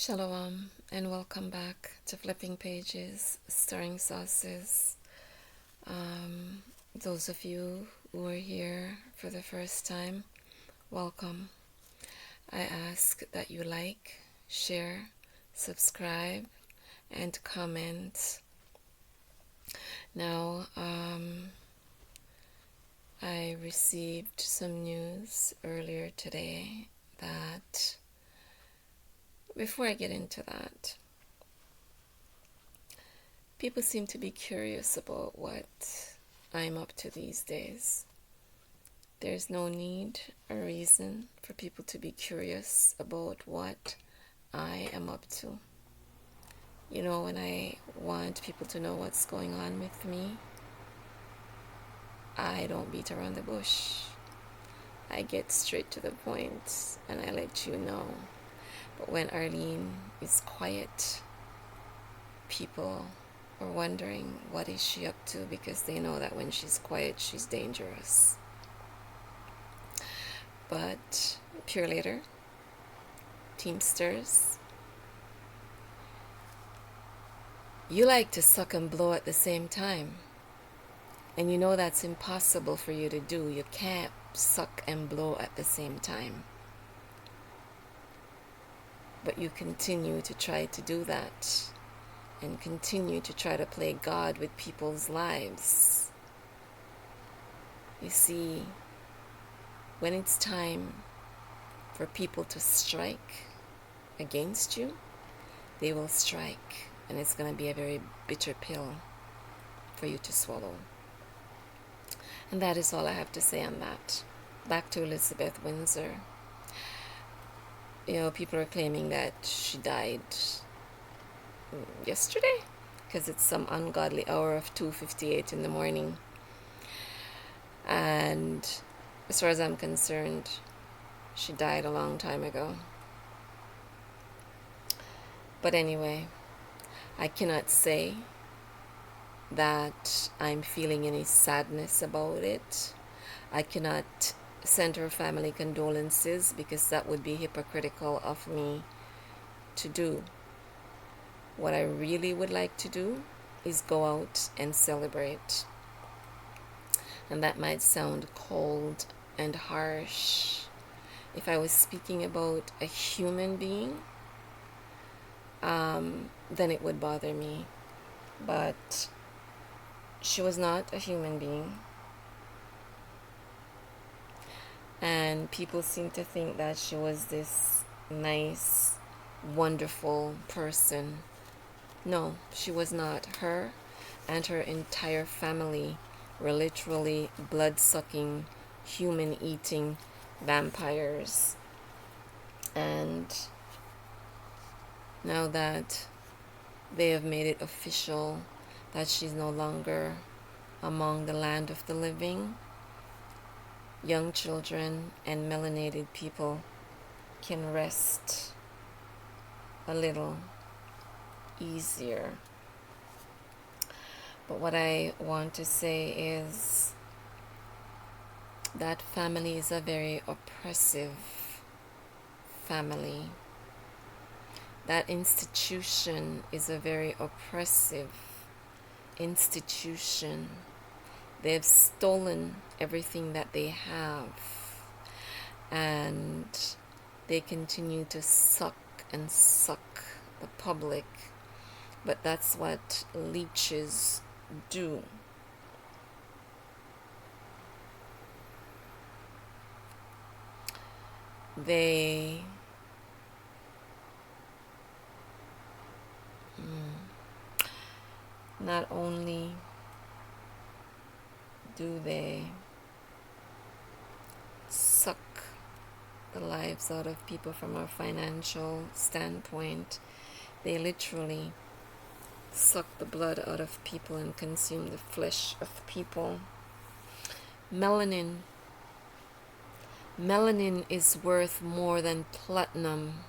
Shalom and welcome back to Flipping Pages, Stirring Sauces. Those of you who are here for the first time, welcome. I ask that you like, share, subscribe, and comment. Now, I received some news earlier today that, before I get into that, people seem to be curious about what I'm up to these days. There's no need or reason for people to be curious about what I am up to. You know, when I want people to know what's going on with me, I don't beat around the bush. I get straight to the point and I let you know. But when Arlene is quiet, people are wondering what is she up to, because they know that when she's quiet, she's dangerous. But Purolator, Teamsters, you like to suck and blow at the same time. And you know that's impossible for you to do. You can't suck and blow at the same time. But you continue to try to do that and continue to try to play God with people's lives. You see, when it's time for people to strike against you, they will strike, and it's going to be a very bitter pill for you to swallow. And that is all I have to say on that. Back to Elizabeth Windsor. You know, people are claiming that she died yesterday because it's some ungodly hour of 2:58 in the morning. And as far as I'm concerned, she died a long time ago. But anyway, I cannot say that I'm feeling any sadness about it. I cannot send her family condolences because that would be hypocritical of me to do. What I really would like to do is go out and celebrate. And that might sound cold and harsh. If I was speaking about a human being, then it would bother me. But she was not a human being. And people seem to think that she was this nice, wonderful person. No, she was not. Her and her entire family were literally blood-sucking, human-eating vampires. And now that they have made it official that she's no longer among the land of the living, young children and melanated people can rest a little easier. But what I want to say is that family is a very oppressive family. That institution is a very oppressive institution. They've stolen everything that they have, and they continue to suck and suck the public. But that's what leeches do. They not only do they suck the lives out of people from a financial standpoint, they literally suck the blood out of people and consume the flesh of people. Melanin is worth more than platinum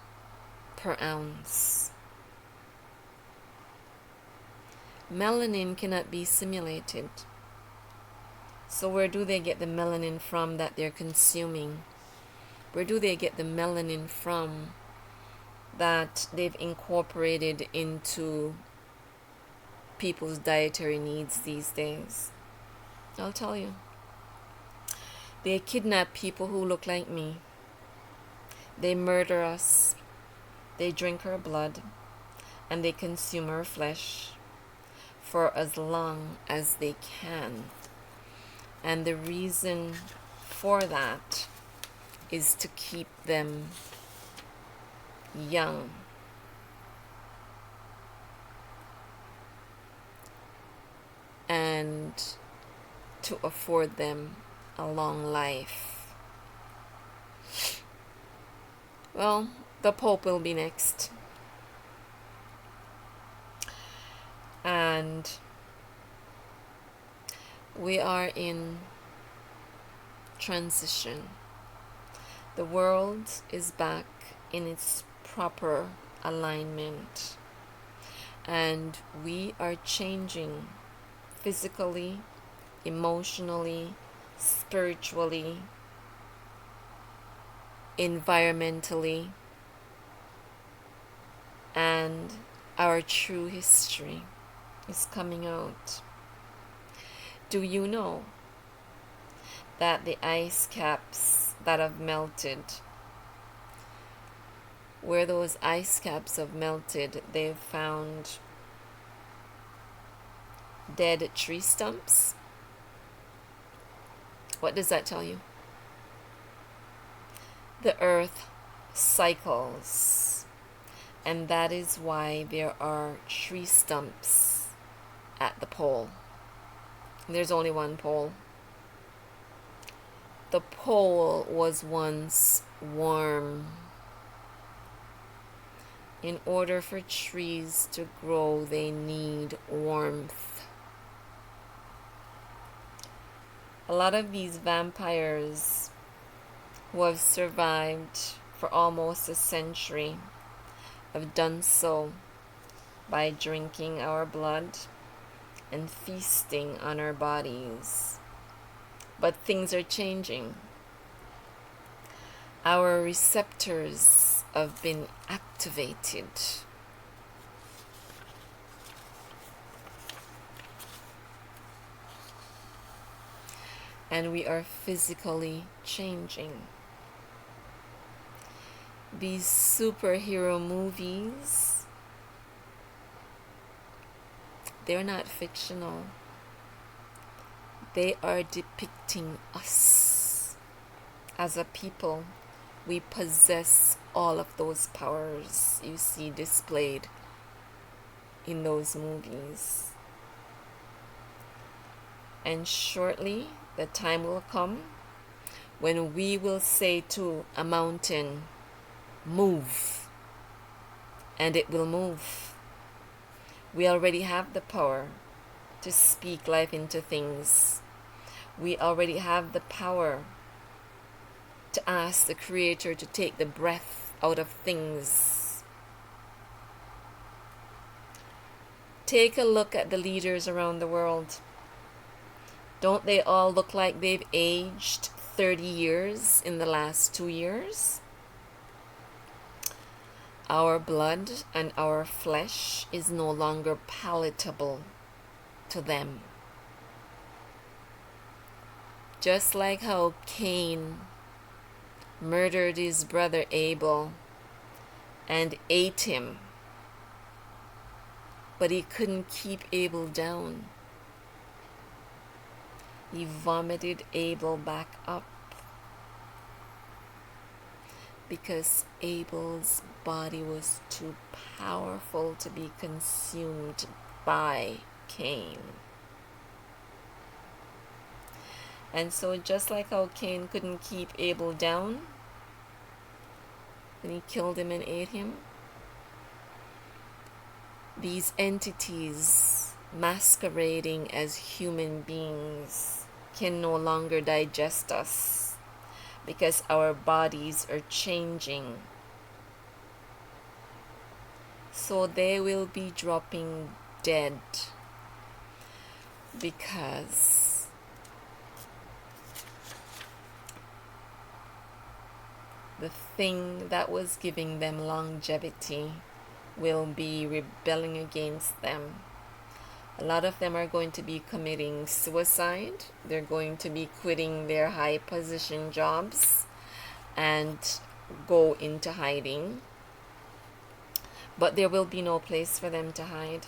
per ounce. Melanin cannot be simulated. So where do they get the melanin from that they're consuming? Where do they get the melanin from that they've incorporated into people's dietary needs these days. I'll tell you. They kidnap people who look like me. They murder us. They drink our blood. And they consume our flesh for as long as they can. And the reason for that is to keep them young. And to afford them a long life. Well, the Pope will be next. And we are in transition. The world is back in its proper alignment. And we are changing physically, emotionally, spiritually, environmentally, and our true history is coming out. Do you know that the ice caps that have melted, where those ice caps have melted, they've found dead tree stumps? What does that tell you? The earth cycles, and that is why there are tree stumps at the pole. There's only one pole. The pole was once warm. In order for trees to grow, they need warmth. A lot of these vampires who have survived for almost a century have done so by drinking our blood and feasting on our bodies. But things are changing. Our receptors have been activated. And we are physically changing. These superhero movies, they're not fictional. They are depicting us as a people. We possess all of those powers you see displayed in those movies. And shortly, the time will come when we will say to a mountain, move, and it will move. We already have the power to speak life into things. We already have the power to ask the Creator to take the breath out of things. Take a look at the leaders around the world. Don't they all look like they've aged 30 years in the last 2 years? Our blood and our flesh is no longer palatable to them. Just like how Cain murdered his brother Abel and ate him, but he couldn't keep Abel down. He vomited Abel back up because Abel's body was too powerful to be consumed by Cain. And so just like how Cain couldn't keep Abel down, and he killed him and ate him, these entities masquerading as human beings can no longer digest us because our bodies are changing. So they will be dropping dead because the thing that was giving them longevity will be rebelling against them. A lot of them are going to be committing suicide. They're going to be quitting their high position jobs and go into hiding. But there will be no place for them to hide.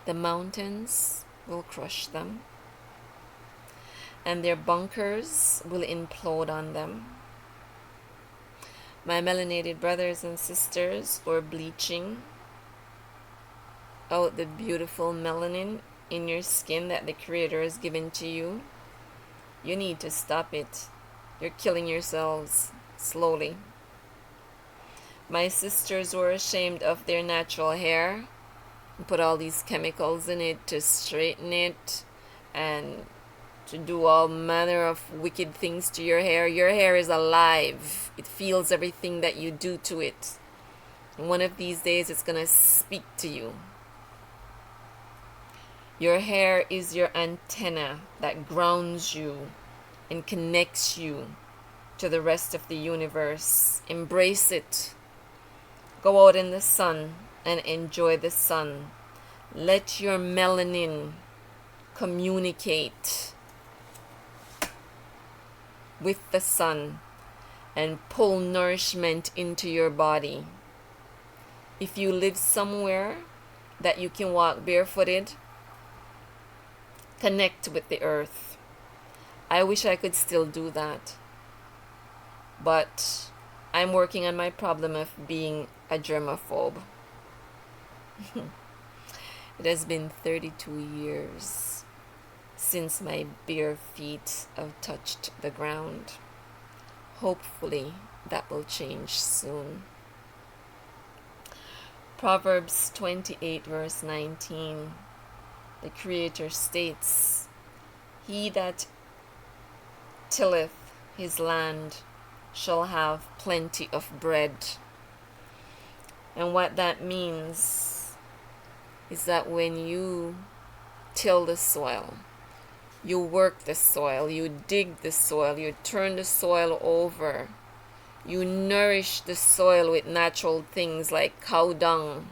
The mountains will crush them, and their bunkers will implode on them. My melanated brothers and sisters who are bleaching out the beautiful melanin in your skin that the Creator has given to you, you need to stop it. You're killing yourselves slowly. My sisters who are ashamed of their natural hair and put all these chemicals in it to straighten it and to do all manner of wicked things to your hair. Your hair is alive. It feels everything that you do to it. And one of these days it's going to speak to you. Your hair is your antenna that grounds you and connects you to the rest of the universe. Embrace it. Go out in the sun and enjoy the sun. Let your melanin communicate with the sun and pull nourishment into your body. If you live somewhere that you can walk barefooted, connect with the earth. I wish I could still do that, but I'm working on my problem of being a germaphobe. It has been 32 years since my bare feet have touched the ground. Hopefully that will change soon. Proverbs 28 verse 19, the Creator states, "He that tilleth his land shall have plenty of bread." And what that means is that when you till the soil, you work the soil, you dig the soil, you turn the soil over, you nourish the soil with natural things like cow dung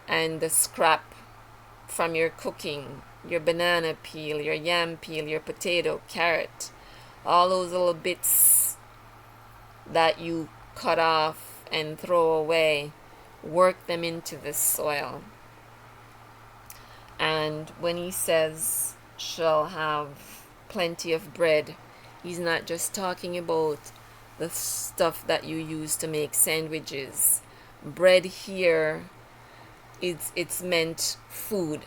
and the scrap from your cooking, your banana peel, your yam peel, your potato, carrot, all those little bits that you cut off and throw away, work them into the soil. And when he says shall have plenty of bread, he's not just talking about the stuff that you use to make sandwiches. Bread here, it's meant food.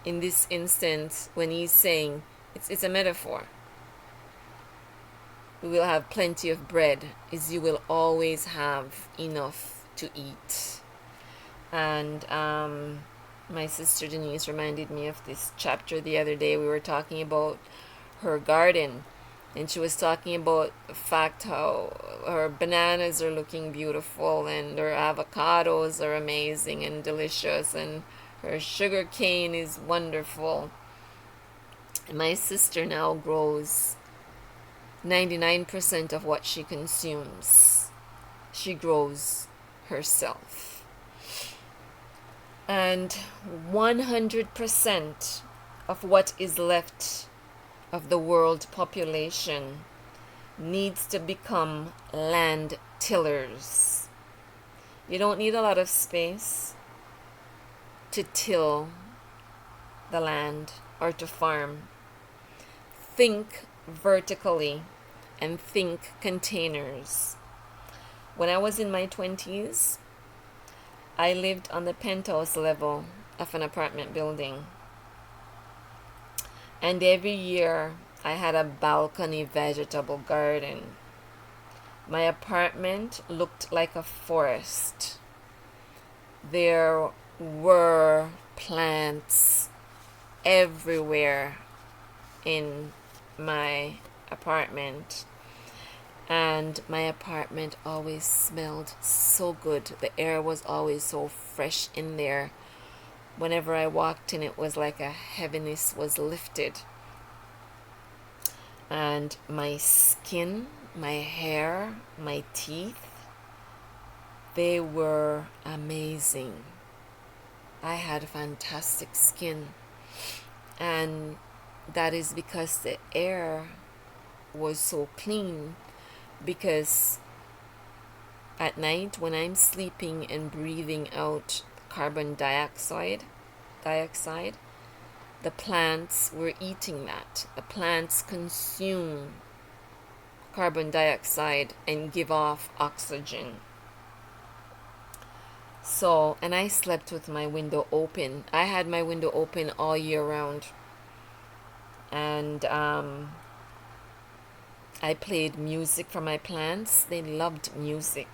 In this instance, when he's saying, it's a metaphor. We will have plenty of bread, is you will always have enough to eat. And my sister Denise reminded me of this chapter the other day. We were talking about her garden, and she was talking about the fact how her bananas are looking beautiful and her avocados are amazing and delicious and her sugar cane is wonderful. And my sister now grows 99% of what she consumes. She grows herself. And 100% of what is left of the world population needs to become land tillers. You don't need a lot of space to till the land or to farm. Think vertically and think containers. When I was in my 20s, I lived on the penthouse level of an apartment building. And every year I had a balcony vegetable garden. My apartment looked like a forest. There were plants everywhere in my apartment. And my apartment always smelled so good. The air was always so fresh in there. Whenever I walked in, it was like a heaviness was lifted. And my skin, my hair, my teeth, they were amazing. I had fantastic skin. And that is because the air was so clean. Because at night when I'm sleeping and breathing out carbon dioxide, the plants were eating that. The plants consume carbon dioxide and give off oxygen. So, and I slept with my window open. I had my window open all year round. And I played music for my plants. They loved music.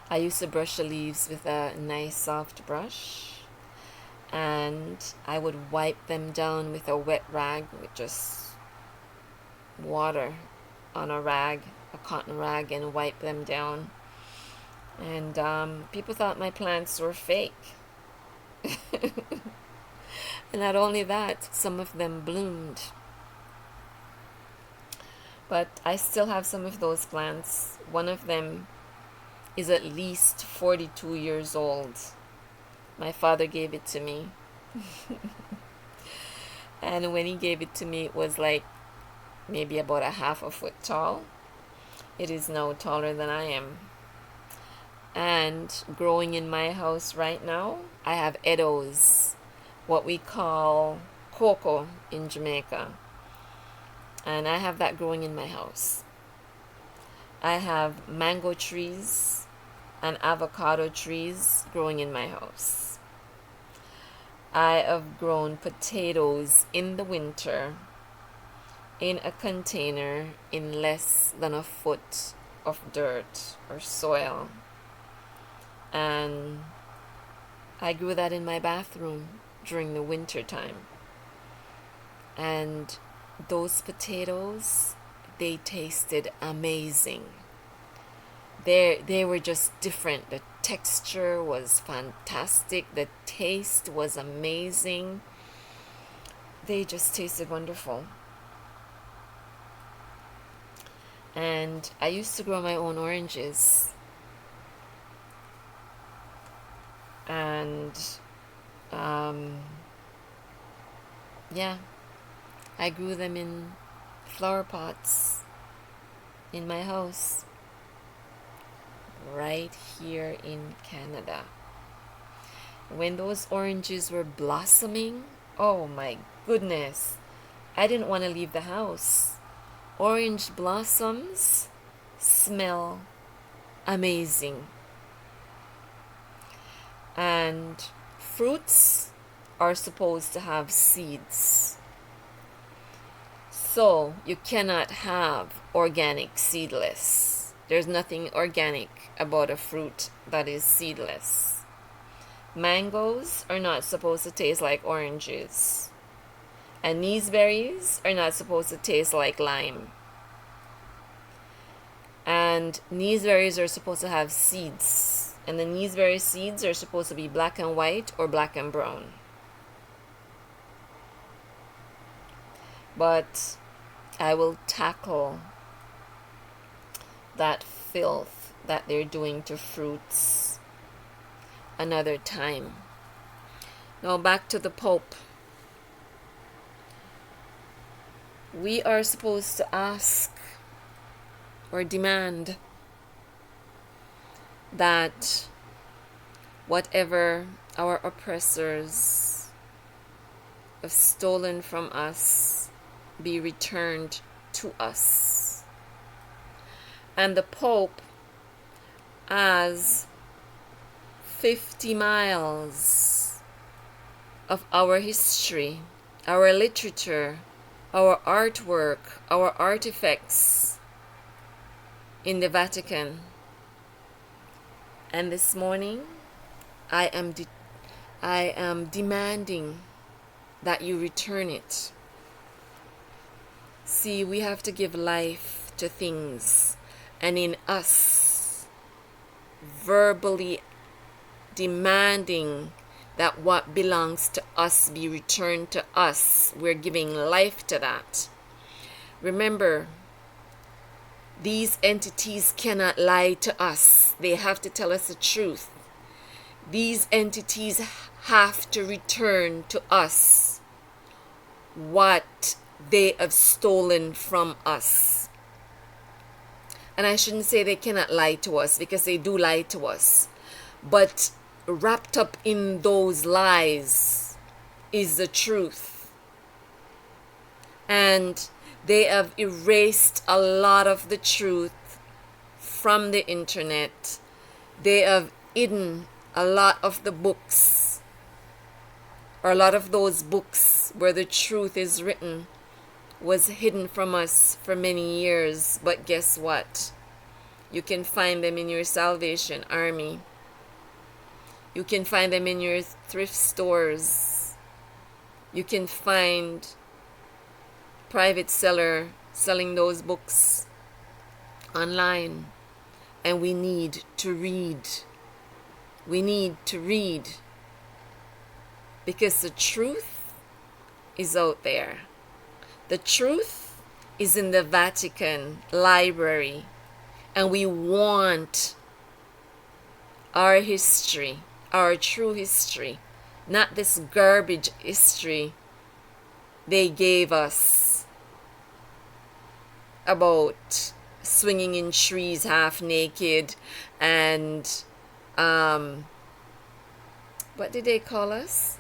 I used to brush the leaves with a nice soft brush. And I would wipe them down with a wet rag, with just water on a rag, a cotton rag, and wipe them down. And people thought my plants were fake. And not only that, some of them bloomed. But I still have some of those plants. One of them is at least 42 years old. My father gave it to me. And when he gave it to me, it was like maybe about a half a foot tall. It is now taller than I am. And growing in my house right now, I have edos, what we call cocoa in Jamaica. And I have that growing in my house. I have mango trees and avocado trees growing in my house. I have grown potatoes in the winter in a container in less than a foot of dirt or soil. And I grew that in my bathroom during the winter time. And those potatoes, they tasted amazing. They were just different. The texture was fantastic. The taste was amazing. They just tasted wonderful. And I used to grow my own oranges. And yeah, I grew them in flower pots in my house right here in Canada. When those oranges were blossoming, oh my goodness, I didn't want to leave the house. Orange blossoms smell amazing. And fruits are supposed to have seeds. So you cannot have organic seedless. There's nothing organic about a fruit that is seedless. Mangoes are not supposed to taste like oranges. And berries are not supposed to taste like lime. And berries are supposed to have seeds. And the berry seeds are supposed to be black and white or black and brown. But I will tackle that filth that they're doing to fruits another time. Now back to the Pope. We are supposed to ask or demand that whatever our oppressors have stolen from us be returned to us. And the Pope, as 50 miles of our history, our literature, our artwork, our artifacts in the Vatican. And this morning, I am demanding that you return it. See, we have to give life to things, and in us verbally demanding that what belongs to us be returned to us. We're giving life to that. Remember, these entities cannot lie to us. They have to tell us the truth. These entities have to return to us what they have stolen from us. And I shouldn't say they cannot lie to us, because they do lie to us. But wrapped up in those lies is the truth. And they have erased a lot of the truth from the internet. They have hidden a lot of the books, or a lot of those books where the truth is written was hidden from us for many years. But guess what? You can find them in your Salvation Army. You can find them in your thrift stores. You can find private seller selling those books online. And we need to read. We need to read, because the truth is out there. The truth is in the Vatican library, and we want our history, our true history, not this garbage history they gave us about swinging in trees half naked and what did they call us?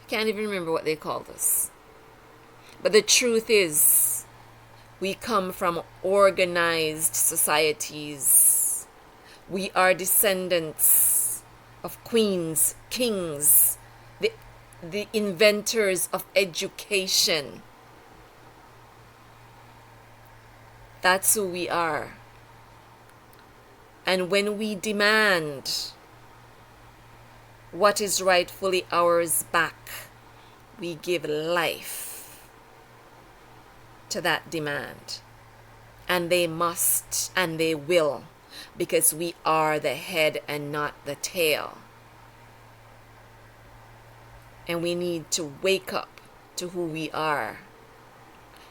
I can't even remember what they called us. But the truth is, we come from organized societies. We are descendants of queens, kings, the inventors of education. That's who we are. And when we demand what is rightfully ours back, we give life to that demand. And they must, and they will, because we are the head and not the tail. And we need to wake up to who we are.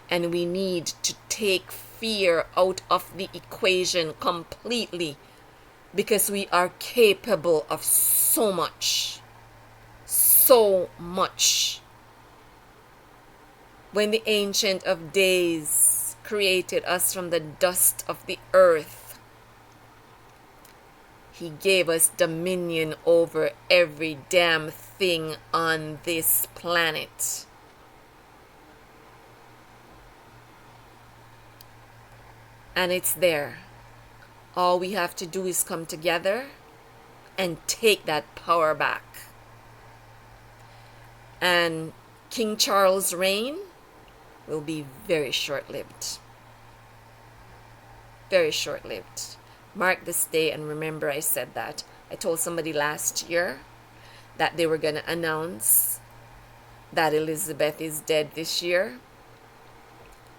And we need to take fear out of the equation completely, because we are capable of so much. So much. When the Ancient of Days created us from the dust of the earth, He gave us dominion over every damn thing on this planet. And it's there. All we have to do is come together and take that power back. And King Charles' reign will be very short-lived. Very short-lived. Mark this day and remember I said that. I told somebody last year that they were going to announce that Elizabeth is dead this year.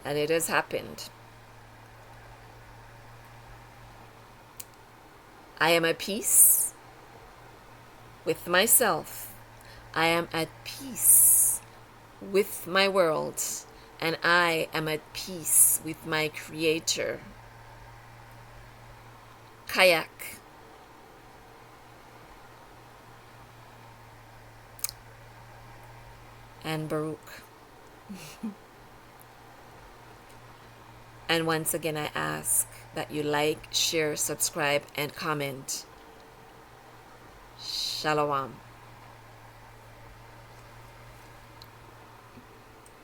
And it has happened. I am at peace with myself. I am at peace with my world. And I am at peace with my Creator. Kayak. And Baruch. And once again, I ask that you like, share, subscribe, and comment. Shalom.